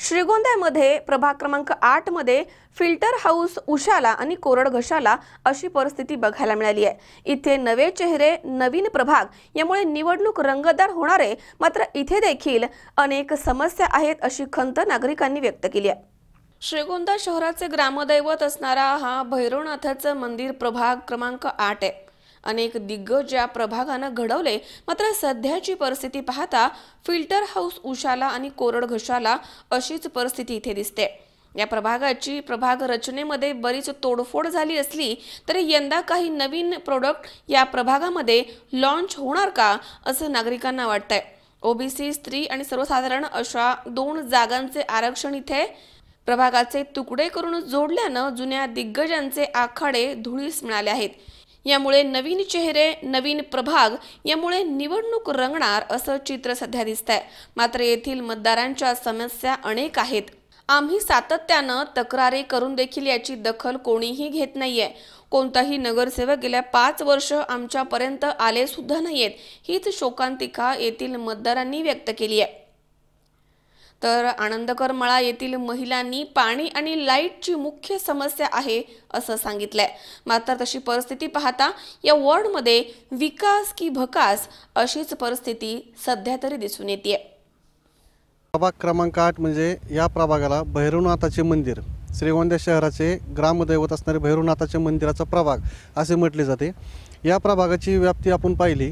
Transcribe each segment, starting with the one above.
श्रीगोंद्यामध्ये प्रभाग क्रमांक 8 मध्ये फिल्टर हाऊस उशाला आणि कोरड घशाला अशी परिस्थिती बघायला मिळाली आहे। इथे नवे चेहरे, नवीन प्रभाग यामुळे निवडणूक रंगतदार होणार आहे। मात्र इथे देखील अनेक समस्या आहेत अशी खंत नागरिकांनी व्यक्त केली आहे। श्रीगोंदा शहराचे ग्रामदैवत असणारा हा भैरवनाथाचं मंदिर प्रभाग क्रमांक 8 आहे। अनेक दिग्गज या प्रभागानं घडवले, मात्र सध्याची परिस्थिती पाहता फिल्टर हाऊस उशाला आणि कोरड घशाला अशीच परिस्थिती इथे दिसते। या प्रभागाची प्रभाग रचनेमध्ये बरीच तोडफोड झाली असली तरी यंदा काही नवीन प्रोडक्ट या प्रभागामध्ये लॉन्च होणार का असं नागरिकांना वाटतंय। ओबीसी, स्त्री आणि सर्वसाधारण अशा 2 जागांचे आरक्षण इथे प्रभागाचे तुकडे करून जोडल्यानं जुन्या दिग्गजांचे आखाडे धुळीस मिळाले आहेत। यामुळे नवीन चेहरे, नवीन प्रभाग यामुळे निवडणूक रंगणार असं चित्र सध्या दिसतंय। मात्र येथील मतदारांच्या समस्या अनेक आहेत। आम्ही सातत्यानं तक्रारी करून देखील याची दखल कोणीही घेत नाहीये। कोणताही नगरसेवक गेल्या 5 वर्ष आमच्यापर्यंत आले सुद्धा नाहीयेत, हीच शोकांतिका येथील मतदारांनी व्यक्त केली आहे। तर आनंदकर मळा येथील महिलांनी पाणी आणि लाईटची मुख्य समस्या आहे असं सांगितलंय। मात्र तशी परिस्थिती पाहता या वॉर्डमध्ये विकास की भकास अशीच परिस्थिती सध्या तरी दिसून येते। प्रभाग क्रमांक 8 म्हणजे या प्रभागाला भैरवनाथाचे मंदिर, श्रीगोंदा शहराचे ग्रामदैवत असणारे भैरवनाथाचे मंदिराचा प्रभाग असे म्हटले जाते। या प्रभागाची व्याप्ती आपण पाहिली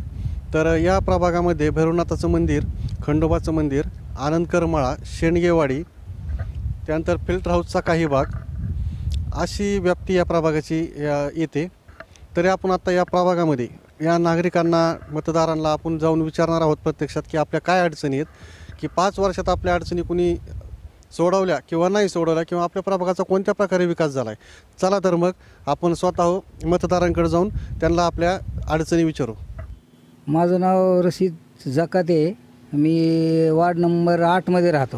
तर या प्रभागामध्ये भैरवनाथाचं मंदिर, खंडोबाचं मंदिर, आनंदकर मळा, शेंडगेवाडी, त्यानंतर फिल्टर हाऊसचा काही भाग अशी व्याप्ती या प्रभागाची येते। तरी आपण आता या प्रभागामध्ये या नागरिकांना, मतदारांना आपण जाऊन विचारणार आहोत प्रत्यक्षात की आपल्या काय अडचणी आहेत, की 5 वर्षात आपल्या अडचणी कुणी सोडवल्या किंवा नाही सोडवल्या, किंवा आपल्या प्रभागाचा कोणत्या प्रकारे विकास झाला आहे। चला तर मग आपण स्वतः मतदारांकडे जाऊन त्यांना आपल्या अडचणी विचारू। माझं नाव रशीद जकाते, मी वार्ड नंबर 8 मध्ये राहतो।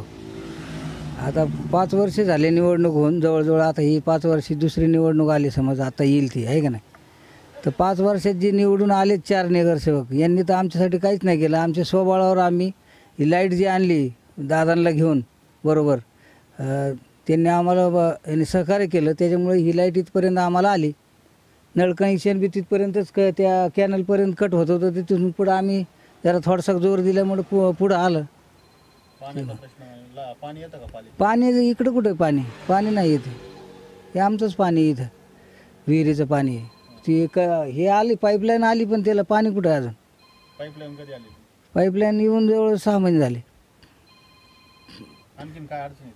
आता 5 वर्ष झाले निवडणूक होऊन, जवळजवळ आता ही 5 वर्षी दुसरी निवडणूक आली, समज आता येईल ती आहे का नाही। तर 5 वर्षात जी निवडून आले 4 नगरसेवक, यांनी तर आमच्यासाठी काहीच नाही केलं। आमच्या स्वबळावर आम्ही ही लाईट जी आणली दादांना घेऊन बरोबर, त्यांनी आम्हाला यांनी सहकार्य केलं, त्याच्यामुळे ही लाईट इथपर्यंत आम्हाला आली। नळ कनेक्शन बी तिथपर्यंतच त्या कॅनलपर्यंत कट होत होतं, तिथून पुढं आम्ही जरा थोडासा जोर दिल्यामुळे पुढं आलं। पाणी इकडं कुठं पाणी नाही येते, हे आमचंच पाणी इथं विहिरीचं पाणी आहे। ती हे आली पाईपलाईन आली, पण त्याला पाणी कुठं अजून। पाईपलाईन कधी आली? पाईपलाईन येऊन जवळ 6 महिने झाले। आणखीन काय अडचणी?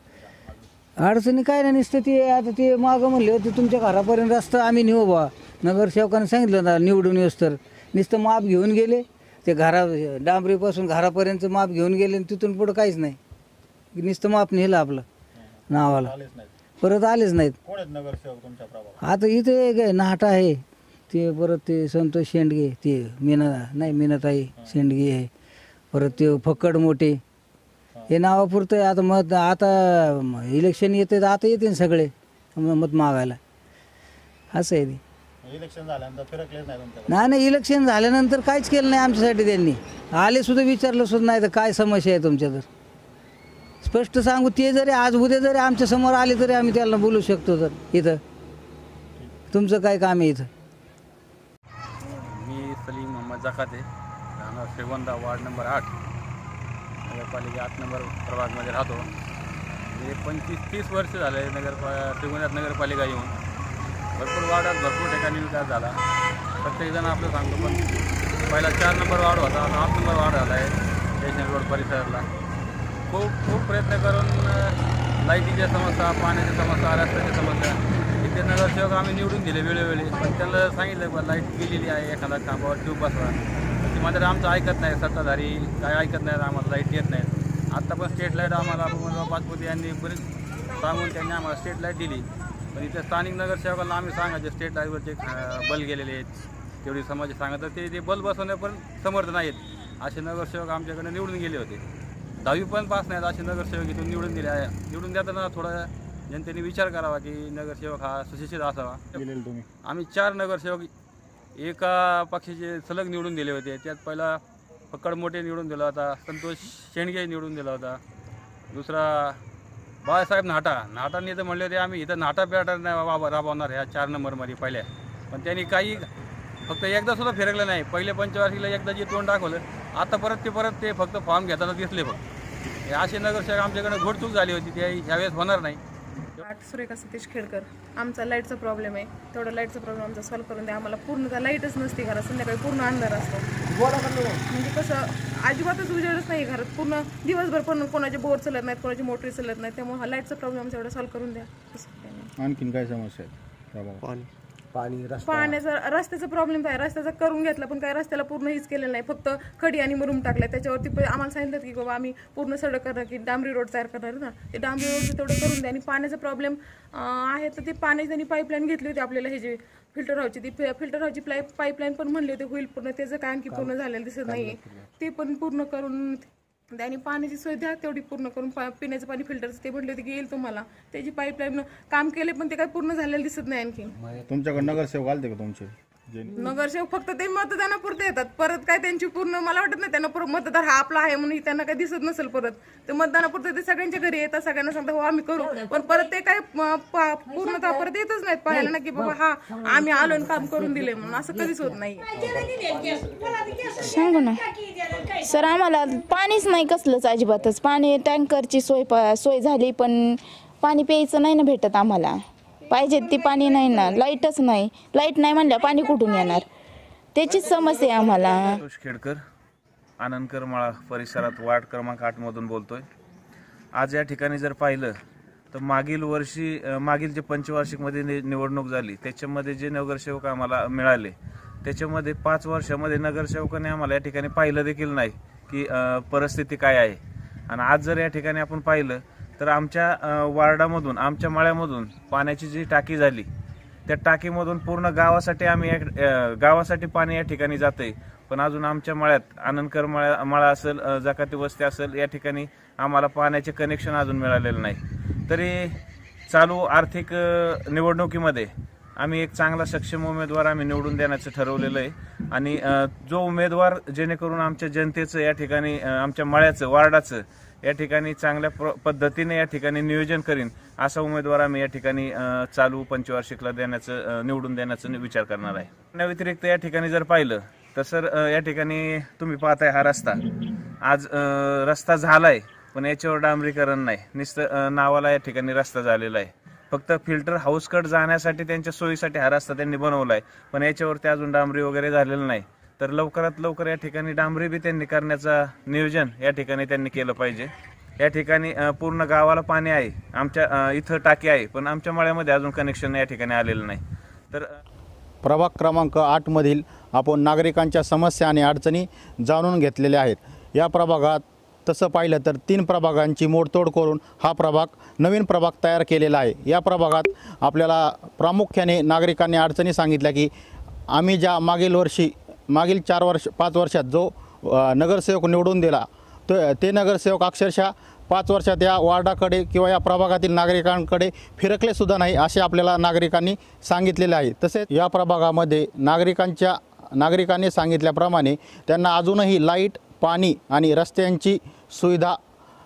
अडचणी काय नाही, नुसतं ते आता ते मागं म्हणले होते तुमच्या घरापर्यंत रस्ता आम्ही नेऊ बा, नगरसेवकांनी सांगितलं ना निवडून येऊस तर, नुसतं माप घेऊन गेले ते डांबरीपासून घरापर्यंत माप घेऊन गेले, तिथून पुढं काहीच नाही, नुसतं माप नेलं आपलं नावाला, परत आलेच नाहीत। नगरसेवक तुमच्या प्रभागात आता इथे काय नाटा आहे ते, परत ते संतोष शेंडगे, ते मीनाताई शेंडगे आहे, परत ते फक्कड मोठे, हे नावापुरतं आहे। आता मत आता इलेक्शन येते तर आता येते सगळे मत मागायला, असं आहे ते। इलेक्शन झाल्यानंतर फिरकलेच नाही? नाही, इलेक्शन झाल्यानंतर काहीच केलं नाही आमच्यासाठी। त्यांनी आले सुद्धा विचारलं सुद्धा नाही तर काय समस्या आहे तुमच्या, तर स्पष्ट सांगू, ते जरी आज उद्या जरी आमच्या समोर आले तरी आम्ही त्यांना बोलू शकतो। तर इथं तुमचं काय काम आहे? इथं मी सलीम मोहम्मद जकाते, राहणार श्रीगोंदा, वार्ड नंबर 8, नगरपालिका 8 नंबर प्रभागमध्ये राहतो। हे 25-30 वर्ष झाले श्रीगोंद्यात नगरपालिका येऊन। भरपूर वार्डात भरपूर ठिकाणी विकास झाला, प्रत्येकजण आपलं सांगतो। पण पहिला 4 नंबर वार्ड होता, आता 8 नंबर वार्ड झाला आहे स्टेशन रोड परिसराला। खूप प्रयत्न करून लाईटीच्या समस्या, पाण्याच्या समस्या, रस्त्याच्या समस्या, इथे नगरसेवक आम्ही निवडून दिले वेळोवेळी, पण त्यांना सांगितलं की लाईट गेलेली आहे, एखादा खांबावर ट्यूब बसवा, ती मात्र आमचं ऐकत नाही, सत्ताधारी काय ऐकत नाहीत, आम्हाला लाईट येत नाहीत। आत्ता पण स्ट्रीट लाईट आम्हाला पाचपुते यांनी बरीच सांगून त्यांनी आम्हाला स्ट्रीट लाईट दिली, पण इथे स्थानिक नगरसेवकांना आम्ही सांगायचे स्ट्रीट लाईटवरचे बल गेलेले आहेत, तेवढी समाज सांगत तर ते बल बसवण्यापर्यंत समर्थ नाहीत। असे नगरसेवक आमच्याकडे निवडून गेले होते, 10वी पण पास नाहीत असे नगरसेवक इथून निवडून दिले आहे। निवडून देताना थोडा जनतेने विचार करावा की नगरसेवक हा सुशिक्षित असावा। आम्ही 4 नगरसेवक एका पक्षाचे सलग निवडून दिले होते। त्यात पहिला फक्कड मोठे निवडून दिला होता, संतोष शेंडगे निवडून दिला होता, दुसरा बाळासाहेब नाटांनी तर म्हणले होते आम्ही इथं नाटा पेटा राबवणार ह्या 4 नंबरमध्ये पहिल्या, पण त्यांनी काही फक्त एकदा सुद्धा फिरकलं नाही. पहिले पंचवार्षिकला एकदा जे तोंड दाखवलं, आता परत ते फक्त फॉर्म घेताना दिसले. फक्त असे नगरसेवक आमच्याकडे घोडचूक झाली होती, ते ह्यावेळेस होणार नाही. सुरेखा सतीश खेडकर. आमचा लाईटचा प्रॉब्लेम आहे, तेवढा लाईटचा प्रॉब्लेम आमचा सॉल्व्ह करून द्या. आम्हाला पूर्ण लाईटच नसते घरात, संध्याकाळी पूर्ण अंधार असतो. म्हणजे कसं अजिबातच उजेडच नाही घरात, पूर्ण दिवसभर पण कोणाचे बोर चालत नाहीत, कोणाची मोटरी चालत नाही. त्यामुळे हा लाईटचा प्रॉब्लेम आमचा एवढा सॉल्व्ह करून द्या. आणखीन काय समस्या आहेत? पाण्याचा रस्त्याचा प्रॉब्लेम काय, रस्त्याचा करून घेतला पण काय रस्त्याला पूर्ण हीच केलेलं नाही, फक्त खडी आणि मुरुम टाकलाय. त्याच्यावरती आम्हाला सांगितलं की बाबा आम्ही पूर्ण सडक करणार, की डांबरी रोड तयार करणार ना, ते डांबरी रोडचं तेवढं करून द्या. आणि पाण्याचा प्रॉब्लेम आहे तर ते पाण्याची त्यांनी पाईपलाईन घेतली होती आपल्याला, हे जे फिल्टर हाऊसची, ती फिल्टर हाऊसची पाईपलाईन पण म्हणले होते होईल पूर्ण, त्याचं काय आणखी पूर्ण झालेलं दिसत नाही. ते पण पूर्ण करून आणि पाण्याची सोय द्या तेवढी पूर्ण करून. पिण्याचं पाणी फिल्टरचं ते म्हटले होते की येईल तुम्हाला, त्याची पाईपलाईन काम केले पण ते काय पूर्ण झालेलं दिसत नाही. आणखी तुमच्याकडे नगरसेवक आलते का तुमचे? नगरसेवक फक्त ते मतदानापुरते येतात, परत काय त्यांची पूर्ण मला वाटत नाही त्यांना परत मतदार हा आपला आहे म्हणून त्यांना काही दिसत नसेल. परत ते मतदानापुरते ते सगळ्यांच्या घरी येतात, सगळ्यांना सांगतात हो आम्ही करू, पण परत ते काय पूर्णतः परत येतच नाहीत पाहायला ना की बाबा हा आम्ही आलो आणि काम करून दिले म्हणून. असं कधीच होत नाही. सांगू ना सर, आम्हाला पाणीच नाही कसलंच अजिबातच. पाणी टँकरची सोय झाली पण पाणी प्यायचं नाही ना भेटत आम्हाला, पाहिजे ती पाणी नाही ना. लाईटच नाही, लाईट नाही म्हणल्या पाणी कुठून येणार, त्याचीच समस्या आहे आम्हाला. संतोष खेडकर, आनंदकर माळा परिसरात वार्ड क्रमांक 8 मधून बोलतोय. आज या ठिकाणी जर पाहिलं तर मागील जे पंचवार्षिकमध्ये निवडणूक झाली त्याच्यामध्ये जे नगरसेवक आम्हाला मिळाले त्याच्यामध्ये 5 वर्षामध्ये नगरसेवकाने आम्हाला या ठिकाणी पाहिलं देखील नाही की परिस्थिती काय आहे. आणि आज जर या ठिकाणी आपण पाहिलं तर आमच्या वार्डामधून, आमच्या माळ्यामधून पाण्याची जी टाकी झाली त्या टाकीमधून पूर्ण गावासाठी पाणी या ठिकाणी जातंय. पण अजून आमच्या माळ्यात आनंदकर माळा असेल, जकाती वस्ती असेल, या ठिकाणी आम्हाला पाण्याचे कनेक्शन अजून मिळालेलं नाही. तरी चालू आर्थिक निवडणुकीमध्ये आम्ही एक चांगला सक्षम उमेदवार आम्ही निवडून देण्याचं ठरवलेलं आहे. आणि जो उमेदवार जेणेकरून आमच्या जनतेचं या ठिकाणी, आमच्या माळ्याचं, वार्डाचं या ठिकाणी चांगल्या पद्धतीने या ठिकाणी नियोजन करीन असा उमेदवार आम्ही या ठिकाणी चालू पंचवार्षिकला निवडून देण्याचा विचार करणार आहे. त्या व्यतिरिक्त या ठिकाणी जर पाहिलं तर सर, या ठिकाणी तुम्ही पाहताय हा रस्ता आज रस्ता झालाय पण याच्यावर डांबरीकरण नाही, नुसतं नावाला या ठिकाणी रस्ता झालेला आहे. फक्त फिल्टर हाऊसकडे जाण्यासाठी त्यांच्या सोयीसाठी हा रस्ता त्यांनी बनवलाय, पण याच्यावरती अजून डांबरी वगैरे झालेलं नाही. तर लवकरात लवकर या ठिकाणी डांबरी बी त्यांनी करण्याचा नियोजन या ठिकाणी त्यांनी केलं पाहिजे. या ठिकाणी पूर्ण गावाला पाणी आहे, आमच्या इथं टाकी आहे पण आमच्या मळ्यामध्ये अजून कनेक्शन या ठिकाणी आलेलं नाही. तर प्रभाग क्रमांक 8 मधील आपण नागरिकांच्या समस्या आणि अडचणी जाणून घेतलेल्या आहेत. या प्रभागात तसं पाहिलं तर 3 प्रभागांची मोडतोड करून हा नवीन प्रभाग तयार केलेला आहे. या प्रभागात आपल्याला प्रामुख्याने नागरिकांनी अडचणी सांगितल्या की आम्ही ज्या मागील 5 वर्षात जो नगरसेवक निवडून दिला ते नगरसेवक अक्षरशः 5 वर्षात या वार्डाकडे किंवा या प्रभागातील नागरिकांकडे फिरकले सुद्धा नाही असे आपल्याला नागरिकांनी सांगितलेले आहे. तसेच या प्रभागामध्ये नागरिकांनी सांगितल्याप्रमाणे त्यांना अजूनही लाईट, पाणी आणि रस्त्यांची सुविधा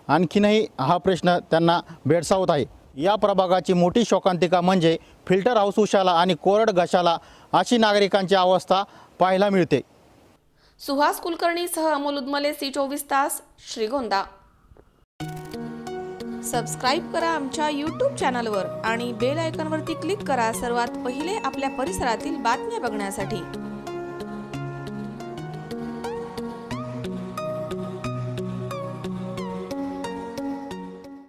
आणखीनही हा प्रश्न त्यांना भेडसावत आहे. या प्रभागाची मोठी शोकांतिका म्हणजे फिल्टर हाऊस उशाला आणि कोरड घशाला अशी नागरिकांची अवस्था पाहायला मिळते. सुहास कुलकर्णीसह अमोल उदमले, C24 तास, श्रीगोंदा. सबस्क्राईब करा आमच्या YouTube चॅनलवर आणि बेल आयकॉनवरती क्लिक करा सर्वात पहिले आपल्या परिसरातील बातम्या बघण्यासाठी.